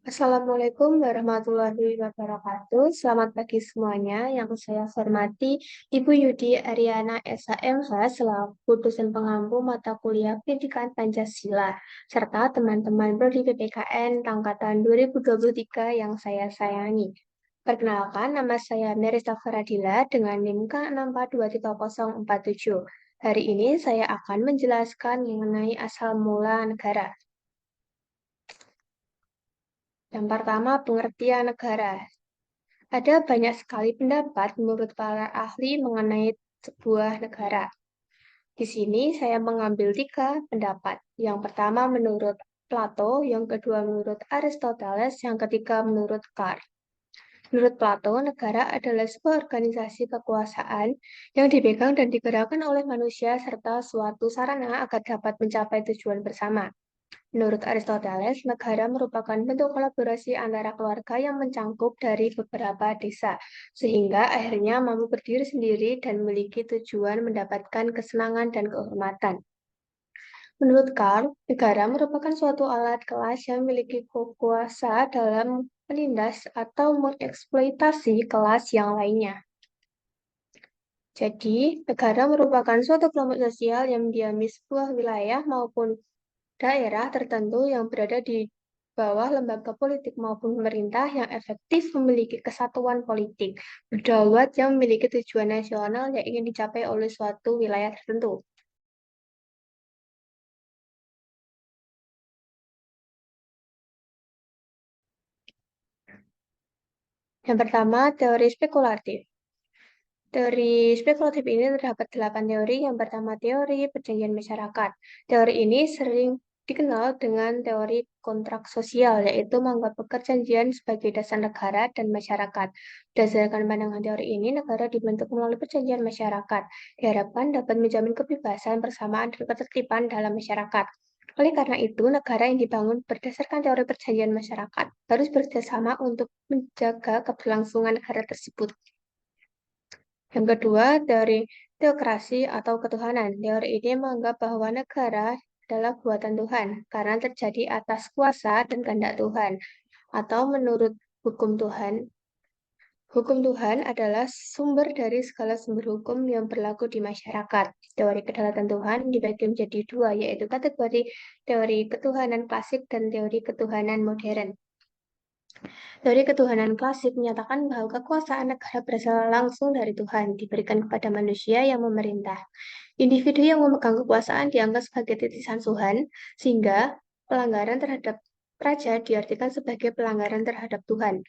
Assalamualaikum warahmatullahi wabarakatuh. Selamat pagi semuanya. Yang saya hormati Ibu Yudi Ariana SHMH selaku dosen pengampu mata kuliah Pendidikan Pancasila serta teman-teman prodi PPKN angkatan 2023 yang saya sayangi. Perkenalkan, nama saya Merista Faradila dengan NIM K642047. Hari ini saya akan menjelaskan mengenai asal mula negara. Yang pertama, pengertian negara. Ada banyak sekali pendapat menurut para ahli mengenai sebuah negara. Di sini saya mengambil 3 pendapat. Yang pertama menurut Plato, yang kedua menurut Aristoteles, yang ketiga menurut Kant. Menurut Plato, negara adalah sebuah organisasi kekuasaan yang dipegang dan digerakkan oleh manusia serta suatu sarana agar dapat mencapai tujuan bersama. Menurut Aristoteles, negara merupakan bentuk kolaborasi antara keluarga yang mencangkup dari beberapa desa, sehingga akhirnya mampu berdiri sendiri dan memiliki tujuan mendapatkan kesenangan dan kehormatan. Menurut Karl, negara merupakan suatu alat kelas yang memiliki kuasa dalam menindas atau mengeksploitasi kelas yang lainnya. Jadi, negara merupakan suatu kelompok sosial yang mendiami sebuah wilayah maupun daerah tertentu yang berada di bawah lembaga politik maupun pemerintah yang efektif memiliki kesatuan politik, berdaulat yang memiliki tujuan nasional yang ingin dicapai oleh suatu wilayah tertentu. Yang pertama, teori spekulatif. Teori spekulatif ini terdapat 8 teori. Yang pertama, teori perjanjian masyarakat. Teori ini sering dikenal dengan teori kontrak sosial, yaitu menganggap perjanjian sebagai dasar negara dan masyarakat. Berdasarkan pandangan teori ini, negara dibentuk melalui perjanjian masyarakat. Diharapkan dapat menjamin kebebasan, persamaan, dan ketertiban dalam masyarakat. Oleh karena itu, negara yang dibangun berdasarkan teori perjanjian masyarakat harus bekerjasama untuk menjaga keberlangsungan negara tersebut. Yang kedua, teori teokrasi atau ketuhanan. Teori ini menganggap bahwa negara adalah buatan Tuhan karena terjadi atas kuasa dan kehendak Tuhan. Atau menurut hukum Tuhan adalah sumber dari segala sumber hukum yang berlaku di masyarakat. Teori kedaulatan Tuhan dibagi menjadi 2, yaitu kategori teori ketuhanan klasik dan teori ketuhanan modern. Teori ketuhanan klasik menyatakan bahwa kekuasaan negara berasal langsung dari Tuhan, diberikan kepada manusia yang memerintah. Individu yang memegang kekuasaan dianggap sebagai titisan Tuhan, sehingga pelanggaran terhadap raja diartikan sebagai pelanggaran terhadap Tuhan.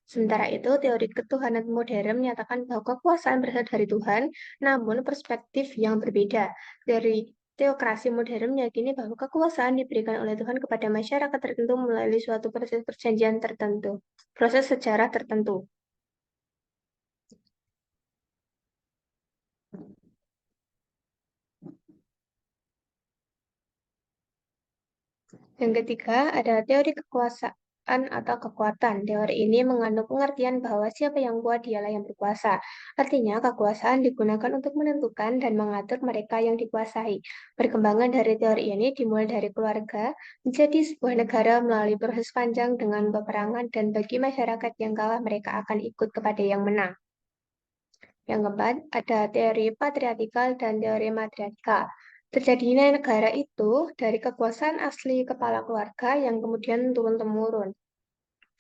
Sementara itu, teori ketuhanan modern menyatakan bahwa kekuasaan berasal dari Tuhan, namun perspektif yang berbeda. Dari teokrasi modern meyakini bahwa kekuasaan diberikan oleh Tuhan kepada masyarakat tertentu melalui suatu proses perjanjian tertentu, proses sejarah tertentu. Yang ketiga, ada teori kekuasaan atau kekuatan. Teori ini mengandung pengertian bahwa siapa yang kuat dialah yang berkuasa. Artinya, kekuasaan digunakan untuk menentukan dan mengatur mereka yang dikuasai. Perkembangan dari teori ini dimulai dari keluarga menjadi sebuah negara melalui proses panjang dengan peperangan dan bagi masyarakat yang kalah mereka akan ikut kepada yang menang. Yang keempat, ada teori patriarkal dan teori matriarkal. Terjadinya negara itu dari kekuasaan asli kepala keluarga yang kemudian turun-temurun.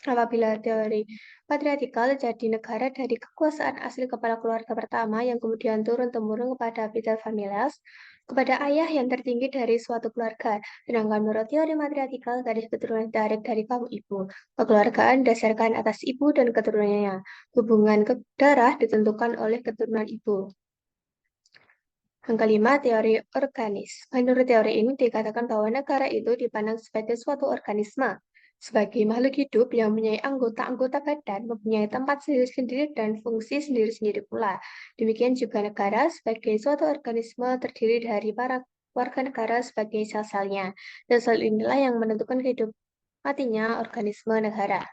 Apabila teori patriarkal jadi negara dari kekuasaan asli kepala keluarga pertama yang kemudian turun-temurun kepada pater familias, kepada ayah yang tertinggi dari suatu keluarga. Sedangkan menurut teori matriarkal, garis keturunan ditarik dari kaum ibu. Kekeluargaan didasarkan atas ibu dan keturunannya. Hubungan ke darah ditentukan oleh keturunan ibu. Yang kelima, teori organis. Menurut teori ini dikatakan bahwa negara itu dipandang sebagai suatu organisme, sebagai makhluk hidup yang mempunyai anggota-anggota badan, mempunyai tempat sendiri-sendiri dan fungsi sendiri-sendiri pula. Demikian juga negara sebagai suatu organisme terdiri dari para warga negara sebagai sel-selnya. Dan sel inilah yang menentukan hidup matinya organisme negara.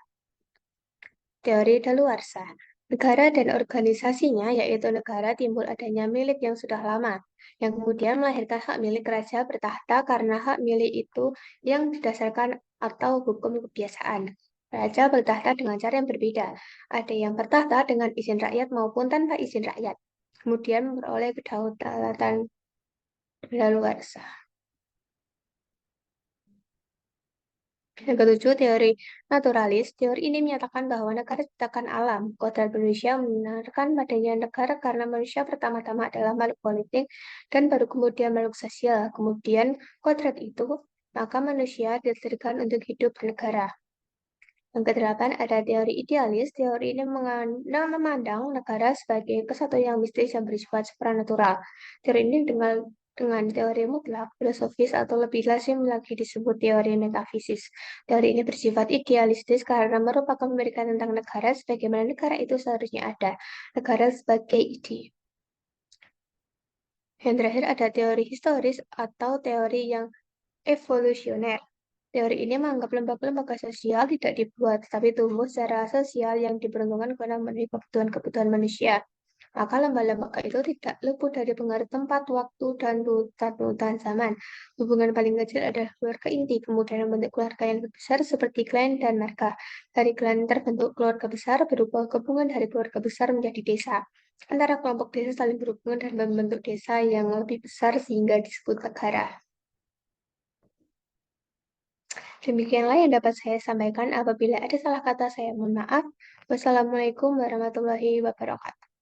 Teori daluarsa. Negara dan organisasinya, yaitu negara timbul adanya milik yang sudah lama, yang kemudian melahirkan hak milik raja bertahta karena hak milik itu yang didasarkan atau hukum kebiasaan. Raja bertahta dengan cara yang berbeda. Ada yang bertahta dengan izin rakyat maupun tanpa izin rakyat. Kemudian memperoleh kedaulatan daluarsa. Yang ketujuh, teori naturalis. Teori ini menyatakan bahwa negara ciptakan alam. Kodrat manusia membenarkan padanya negara karena manusia pertama-tama adalah makhluk politik dan baru kemudian makhluk sosial. Kemudian kodrat itu, maka manusia ditakdirkan untuk hidup bernegara. Yang kedelapan, ada teori idealis. Teori ini memandang negara sebagai kesatuan yang mistis yang bersifat supranatural. Teori ini dengan teori mutlak, filosofis, atau lebih lazim lagi disebut teori metafisis. Teori ini bersifat idealistis karena merupakan pemikiran tentang negara sebagaimana negara itu seharusnya ada. Negara sebagai ide. Yang terakhir ada teori historis atau teori yang evolusioner. Teori ini menganggap lembaga-lembaga sosial tidak dibuat, tapi tumbuh secara sosial yang diperuntukkan guna memenuhi kebutuhan-kebutuhan manusia. Maka lembaga-lembaga itu tidak luput dari pengaruh tempat, waktu, dan tuntutan zaman. Hubungan paling kecil adalah keluarga inti, kemudian membentuk keluarga yang lebih besar seperti klan dan marga. Dari klan terbentuk keluarga besar, berubah gabungan dari keluarga besar menjadi desa. Antara kelompok desa saling berhubungan dan membentuk desa yang lebih besar sehingga disebut negara. Demikianlah yang dapat saya sampaikan. Apabila ada salah kata, saya mohon maaf. Wassalamualaikum warahmatullahi wabarakatuh.